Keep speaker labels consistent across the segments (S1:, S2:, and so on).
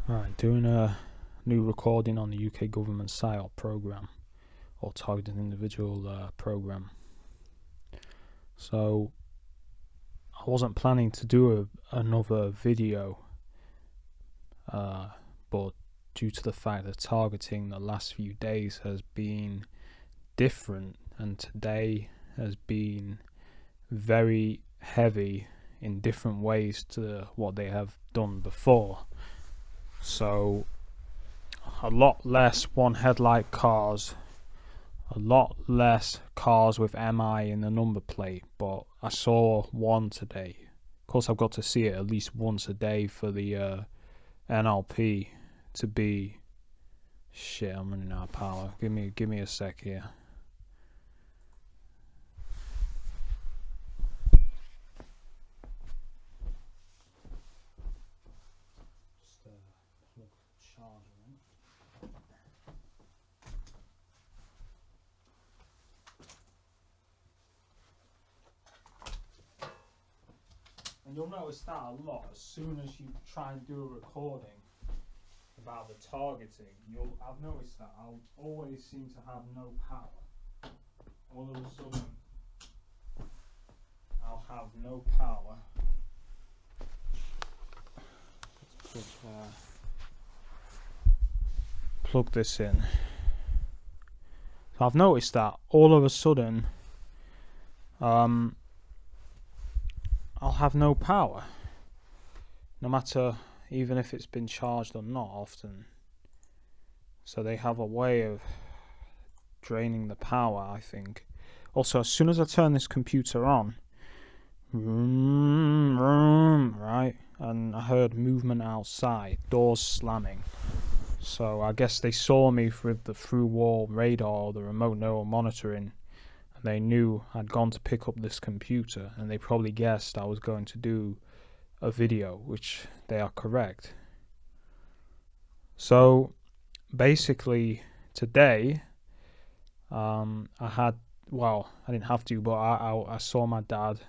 S1: Right, doing a new recording on the UK government PSYOP program, or targeted individual program. So I wasn't planning to do another video, but due to the fact that targeting the last few days has been different, and today has been very heavy in different ways to what they have done before. So a lot less one headlight cars, a lot less cars with MI in the number plate, but I saw one today. Of course, I've got to see it at least once a day for the NLP to be. Shit, I'm running out of power. Give me a sec here. Plug the charger in. And you'll notice that a lot as soon as you try and do a recording about the targeting. I've noticed that I'll always seem to have no power. All of a sudden, I'll have no power. Let's plug this in. So I've noticed that all of a sudden, I'll have no power, no matter even if it's been charged or not often. So they have a way of draining the power, I think. Also, as soon as I turn this computer on, right, and I heard movement outside, doors slamming. So I guess they saw me with the through-wall radar or the remote neural monitoring, and they knew I'd gone to pick up this computer, and they probably guessed I was going to do a video, which they are correct. So basically today, I didn't have to, but I saw my dad.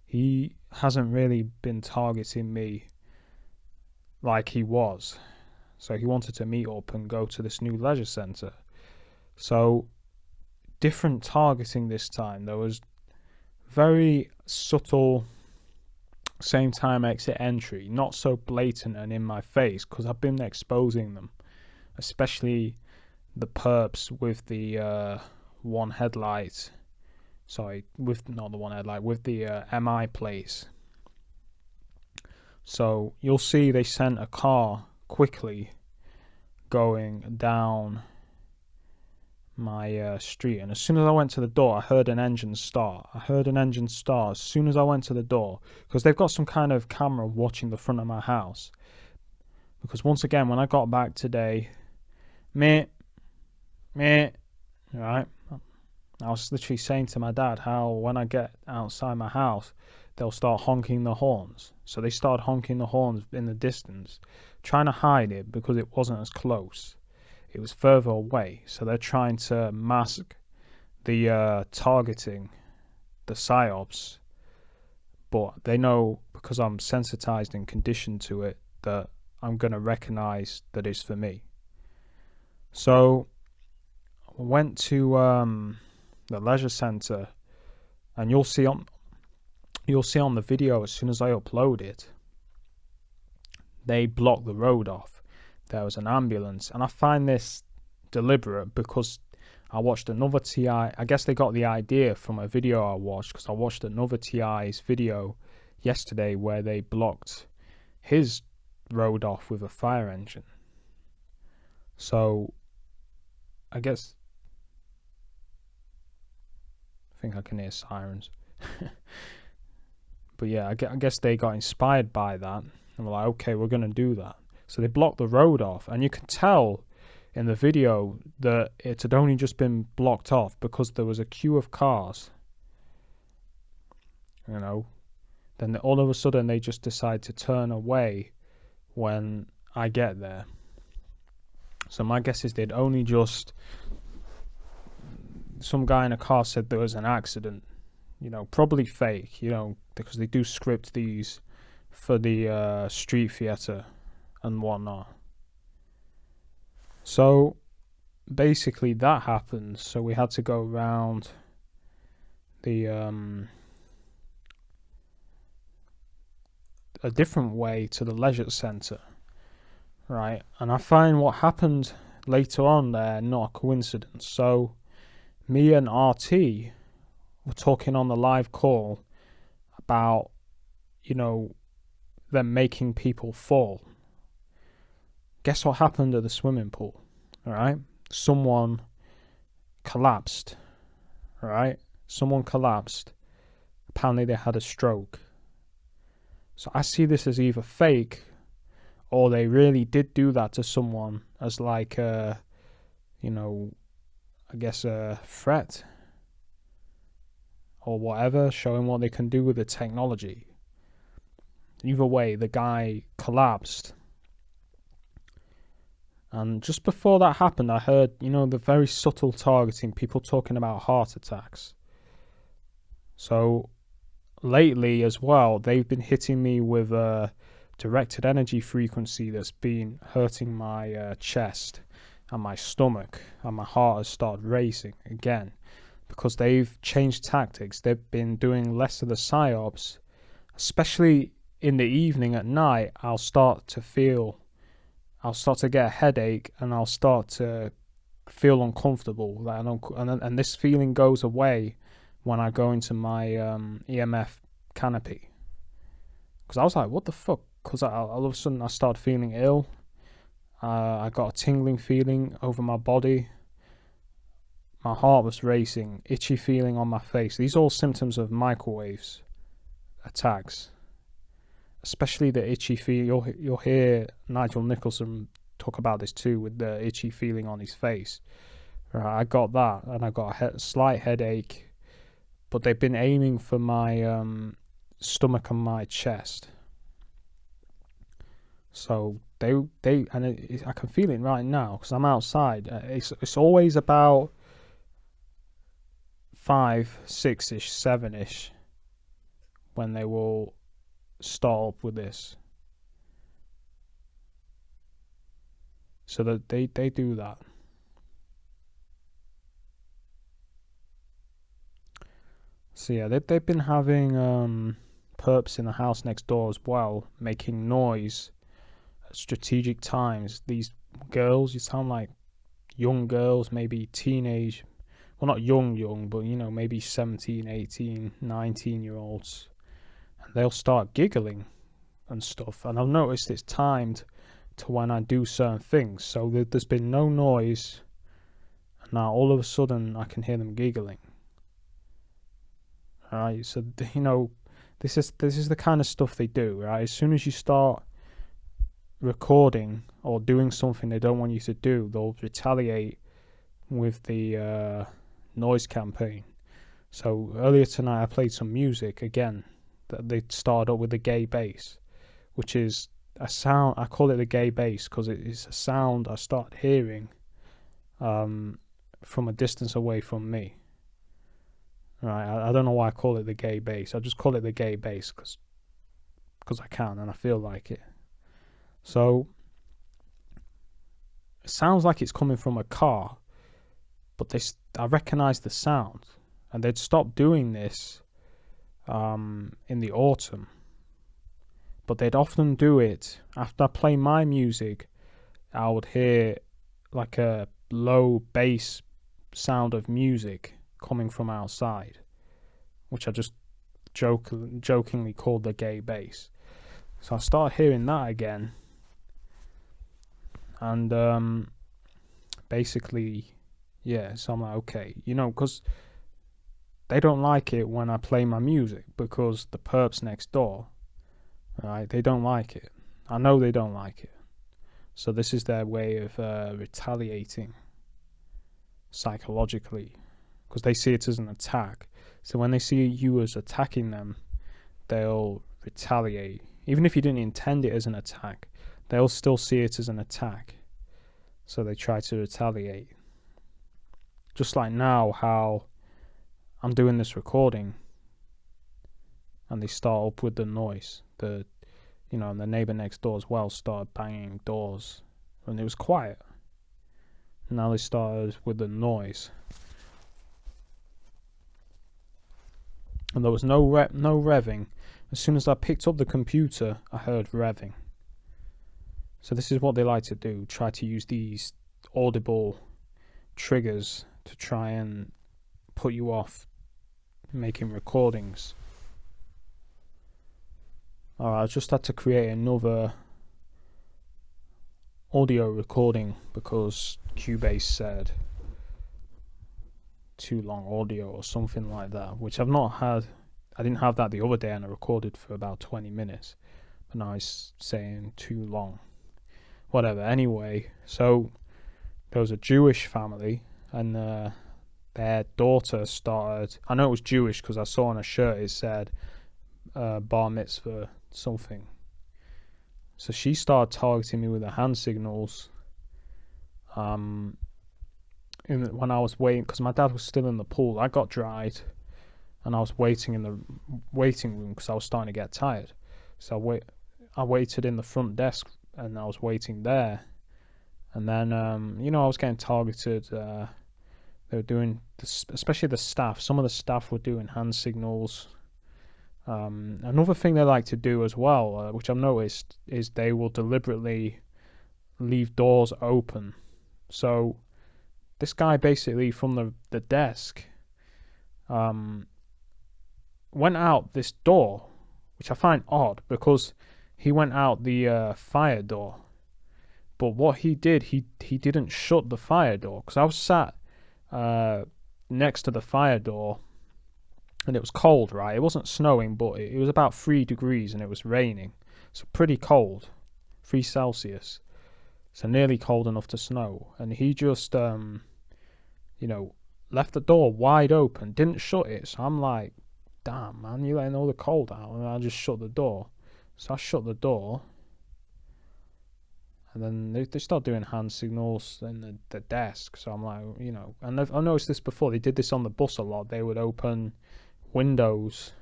S1: He hasn't really been targeting me like he was. So he wanted to meet up and go to this new leisure centre. So different targeting this time. There was very subtle same time exit entry, not so blatant and in my face, because I've been exposing them, especially the perps with the one headlight. Sorry, with not the one headlight, with the MI plates. So you'll see they sent a car quickly going down my street, and as soon as I went to the door, I heard an engine start. As soon as I went to the door, because they've got some kind of camera watching the front of my house. Because once again, when I got back today, right, I was literally saying to my dad how when I get outside my house, they'll start honking the horns. So they started honking the horns in the distance, trying to hide it because it wasn't as close. It was further away. So they're trying to mask the targeting, the PSYOPs. But they know, because I'm sensitized and conditioned to it, that I'm going to recognize that it's for me. So I went to the leisure centre, and you'll see on the video, as soon as I upload it, they block the road off. There was an ambulance, and I find this deliberate because I watched another TI. I guess they got the idea from a video I watched, because I watched another TI's video yesterday where they blocked his road off with a fire engine. So I think I can hear sirens. But yeah, I guess they got inspired by that and were like, okay, we're going to do that. So they blocked the road off, and you can tell in the video that it had only just been blocked off because there was a queue of cars. Then all of a sudden they just decide to turn away when I get there. So my guess is they'd only just... Some guy in a car said there was an accident, probably fake, because they do script these for the street theatre and whatnot. So basically that happened. So we had to go around the a different way to the leisure centre, right? And I find what happened later on there not a coincidence. So me and RT were talking on the live call about, them making people fall. Guess what happened at the swimming pool? All right, someone collapsed. All right, someone collapsed. Apparently, they had a stroke. So I see this as either fake, or they really did do that to someone as like a, I guess a threat or whatever, showing what they can do with the technology. Either way, the guy collapsed. And just before that happened, I heard, the very subtle targeting, people talking about heart attacks. So lately as well, they've been hitting me with a directed energy frequency that's been hurting my chest and my stomach, and my heart has started racing again because they've changed tactics. They've been doing less of the psyops, especially in the evening at night. I'll start to get a headache, and I'll start to feel uncomfortable. And this feeling goes away when I go into my EMF canopy. Because I was like, what the fuck? Because all of a sudden I started feeling ill. I got a tingling feeling over my body. My heart was racing, itchy feeling on my face. These are all symptoms of microwaves attacks. Especially the itchy feeling. You'll hear Nigel Nicholson talk about this too, with the itchy feeling on his face. Right, I got that, and I got a slight headache. But they've been aiming for my stomach and my chest. So I can feel it right now because I'm outside. It's always about 5, 6-ish, 7-ish when they will start up with this. So that they do that. So yeah, they've been having perps in the house next door as well, making noise at strategic times. These girls, you sound like young girls, maybe teenage, well, not young, but maybe 17, 18, 19-year-olds. And they'll start giggling and stuff. And I've noticed it's timed to when I do certain things. So there's been no noise, and now all of a sudden I can hear them giggling. Alright, so this is the kind of stuff they do, right? As soon as you start recording or doing something they don't want you to do, they'll retaliate with the noise campaign. So earlier tonight I played some music again that they started up with the gay bass, which is a sound. I call it the gay bass because it is a sound I started hearing from a distance away from me. Right, I don't know why I call it the gay bass. I just call it the gay bass because I can and I feel like it. So it sounds like it's coming from a car, but I recognise the sound, and they'd stopped doing this in the autumn. But they'd often do it after I play my music. I would hear like a low bass sound of music coming from outside, which I just jokingly called the gay bass. So I started hearing that again, and basically, yeah. So I'm like, okay, because they don't like it when I play my music, because the perps next door, right? They don't like it. I know they don't like it. So this is their way of retaliating psychologically, because they see it as an attack. So when they see you as attacking them, they'll retaliate. Even if you didn't intend it as an attack, they'll still see it as an attack. So they try to retaliate. Just like now, how I'm doing this recording, and they start up with the noise. And the neighbour next door as well started banging doors, and it was quiet. Now they started with the noise. And there was no revving. As soon as I picked up the computer, I heard revving. So this is what they like to do, try to use these audible triggers to try and put you off making recordings. Alright, I just had to create another audio recording because Cubase said too long audio or something like that, which I've not had. I didn't have that the other day and I recorded for about 20 minutes, but now it's saying too long. Whatever, anyway, so there was a Jewish family and their daughter started, I know it was Jewish because I saw on a shirt it said bar mitzvah something. So she started targeting me with the hand signals when I was waiting, because my dad was still in the pool. I got dried and I was waiting in the waiting room because I was starting to get tired. So I waited in the front desk and I was waiting there. And then, I was getting targeted. They were doing, especially the staff. Some of the staff were doing hand signals. Another thing they like to do as well, which I've noticed, is they will deliberately leave doors open. So this guy basically from the desk went out this door, which I find odd because he went out the fire door. But what he did, he didn't shut the fire door, because I was sat next to the fire door and it was cold, right? It wasn't snowing, but it was about 3 degrees and it was raining. So pretty cold, 3 Celsius. So nearly cold enough to snow. And he just, left the door wide open, didn't shut it. So I'm like, damn, man, you're letting all the cold out. And I just shut the door. So I shut the door. And then they start doing hand signals in the desk. So I'm like, and I've noticed this before. They did this on the bus a lot. They would open windows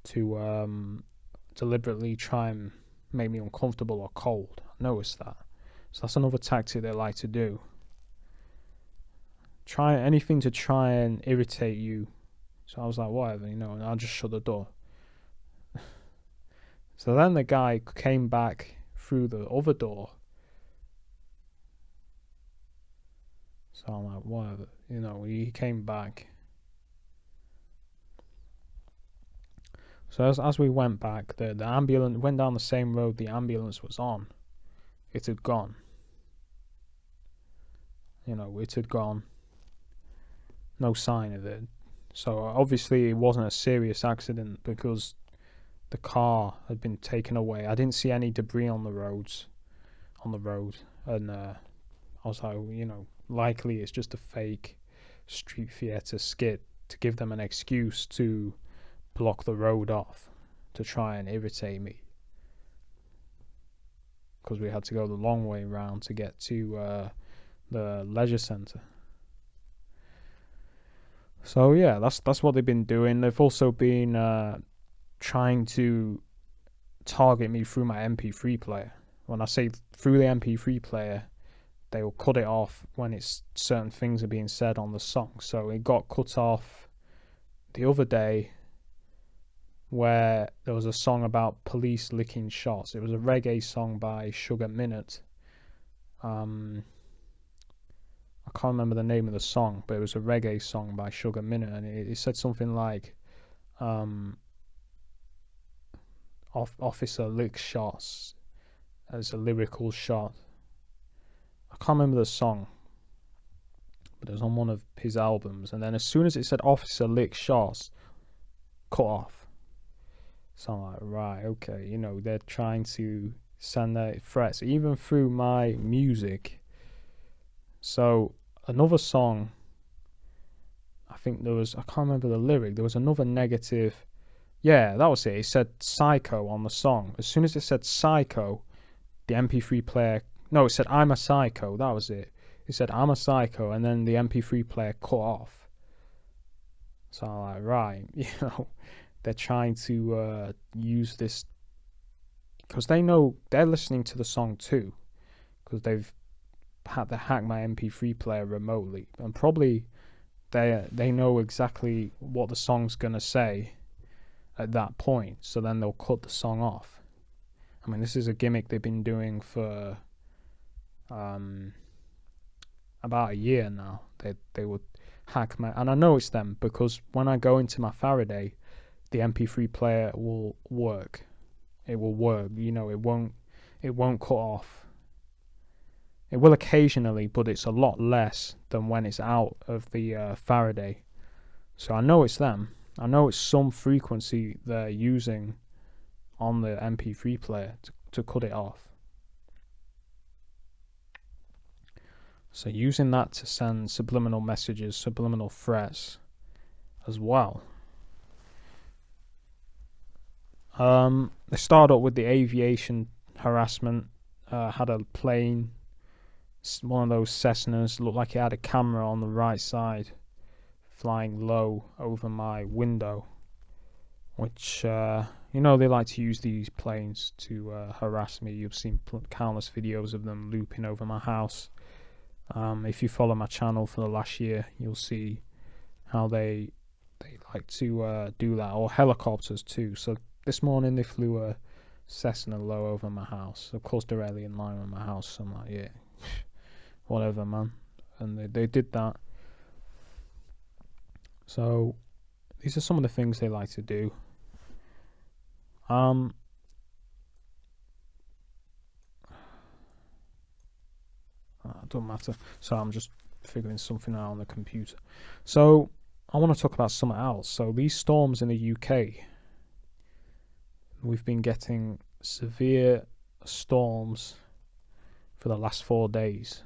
S1: to deliberately try and make me uncomfortable or cold. I noticed that. So that's another tactic they like to do. Try anything to try and irritate you. So I was like, whatever, and I'll just shut the door. So then the guy came back through the other door. So I'm like, whatever, he came back. So as we went back, the ambulance went down the same road the ambulance was on. It had gone. It had gone. No sign of it. So obviously it wasn't a serious accident because the car had been taken away. I didn't see any debris on the road. And I was like, likely it's just a fake Street Fighter skit to give them an excuse to block the road off, to try and irritate me, because we had to go the long way round to get to the leisure centre. So yeah, that's what they've been doing. They've also been trying to target me through my MP3 player. When I say through the MP3 player, they will cut it off when it's certain things are being said on the song. So it got cut off the other day where there was a song about police licking shots. It was a reggae song by Sugar Minott. I can't remember the name of the song, but it was a reggae song by Sugar Minott, and it said something like officer licks shots as a lyrical shot. I can't remember the song, but it was on one of his albums. And then as soon as it said officer licks shots, cut off. So I'm like, right, okay, they're trying to send their threats even through my music. So another song, I can't remember the lyric, there was another negative. Yeah, that was it. It said psycho on the song. As soon as it said psycho, the MP3 player, no, it said I'm a psycho, that was it. It said I'm a psycho, and then the MP3 player cut off. So I'm like, right, they're trying to use this, because they know they're listening to the song too, because they've hack my MP3 player remotely, and probably they know exactly what the song's gonna say at that point, so then they'll cut the song off. I mean, this is a gimmick they've been doing for about a year now. They would hack my, and I know it's them because when I go into my Faraday, the MP3 player will work. It will work. You know, it won't cut off. It will occasionally, but it's a lot less than when it's out of the Faraday. So I know it's them. I know it's some frequency they're using on the MP3 player to cut it off. So using that to send subliminal messages, subliminal threats as well. They started up with the aviation harassment. Had a plane, one of those Cessnas, looked like it had a camera on the right side, flying low over my window, which, you know, they like to use these planes to harass me. You've seen countless videos of them looping over my house. If you follow my channel for the last year, you'll see how they like to do that, or helicopters too. So this morning they flew a Cessna low over my house. Of course, directly in line with my house. So I'm like, yeah, whatever, man. And they did that. So these are some of the things they like to do. It doesn't matter. So I'm just figuring something out on the computer. So I want to talk about something else. So these storms in the UK, we've been getting severe storms for the last 4 days.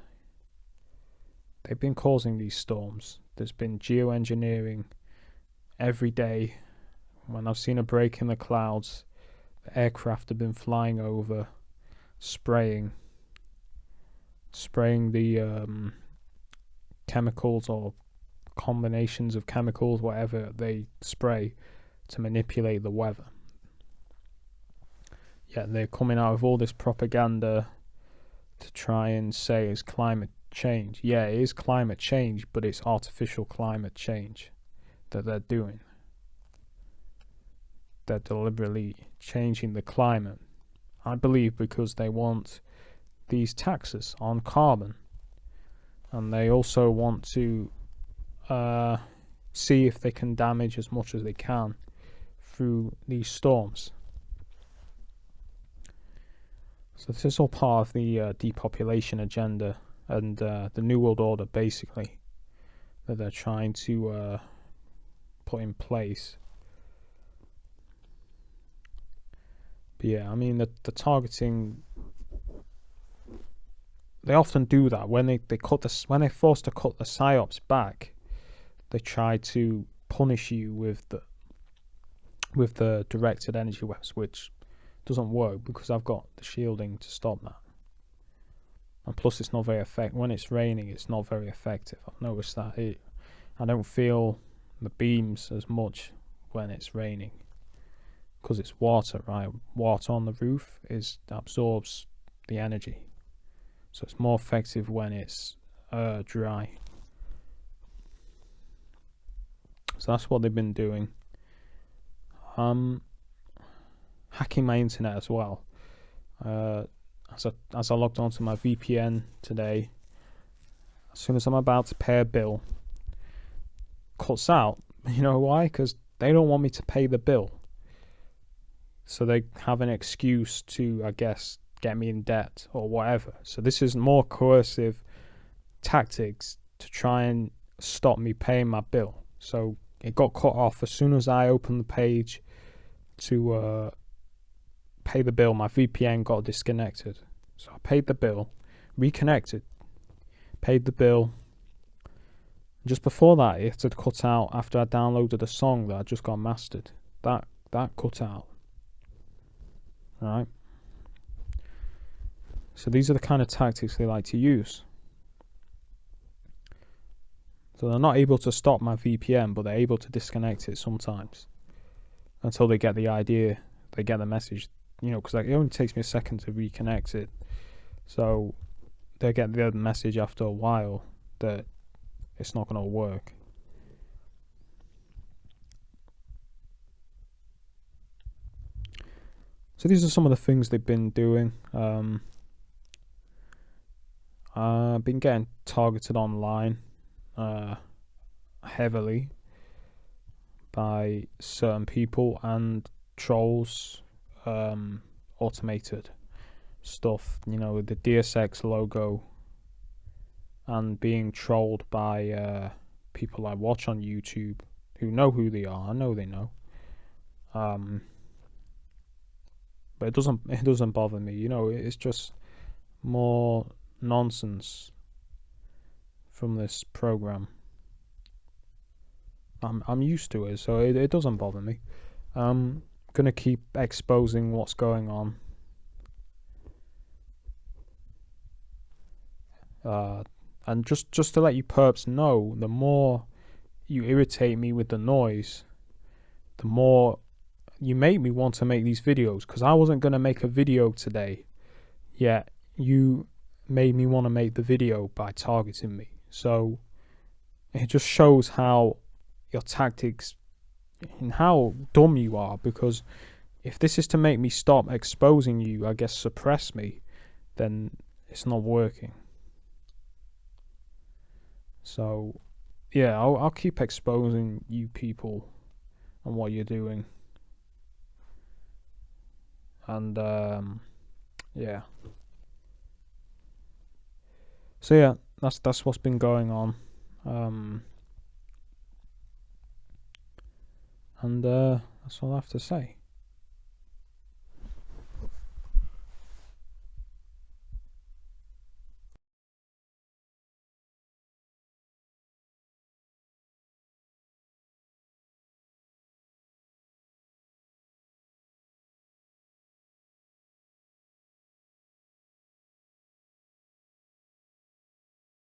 S1: They've been causing these storms. There's been geoengineering every day. When I've seen a break in the clouds, the aircraft have been flying over, spraying the chemicals or combinations of chemicals, whatever they spray to manipulate the weather. Yeah, they're coming out with all this propaganda to try and say it's climate change. Yeah, it is climate change, but it's artificial climate change that they're doing. They're deliberately changing the climate, I believe, because they want these taxes on carbon, and they also want to see if they can damage as much as they can through these storms. So this is all part of the depopulation agenda and the New World Order, basically, that they're trying to put in place. But yeah, I mean, the targeting, they often do that when when they're forced to cut the psyops back. They try to punish you with the directed energy weapons, which doesn't work because I've got the shielding to stop that. And plus, it's not very effective. When it's raining, it's not very effective. I've noticed that. I don't feel the beams as much when it's raining because it's water, right? Water on the roof absorbs the energy. So it's more effective when it's dry. So that's what they've been doing. Hacking my internet as well. As I logged onto my VPN today, as soon as I'm about to pay a bill, cuts out. You know why? Because they don't want me to pay the bill. So they have an excuse to, I guess, get me in debt or whatever. So this is more coercive tactics to try and stop me paying my bill. So it got cut off as soon as I opened the page to pay the bill. My VPN got disconnected. So I paid the bill, reconnected, paid the bill. Just before that, it had cut out after I downloaded a song that I just got mastered. That cut out. Right. So these are the kind of tactics they like to use. So they're not able to stop my VPN, but they're able to disconnect it sometimes until they get the idea, they get the message, you know, because it only takes me a second to reconnect it. So they get the message after a while that it's not going to work. So these are some of the things they've been doing. I've been getting targeted online heavily by certain people and trolls, automated stuff, with the DSX logo, and being trolled by people I watch on YouTube who know who they are. I know they know. But it doesn't bother me. It's just more nonsense from this program. I'm used to it, so it doesn't bother me. I'm gonna keep exposing what's going on. And just to let you perps know, the more you irritate me with the noise, the more you make me want to make these videos, because I wasn't going to make a video today, yet you made me want to make the video by targeting me. So it just shows how your tactics and how dumb you are, because if this is to make me stop exposing you, I guess suppress me, then it's not working. So yeah, I'll keep exposing you people and what you're doing. And yeah. So yeah, that's what's been going on. And that's all I have to say.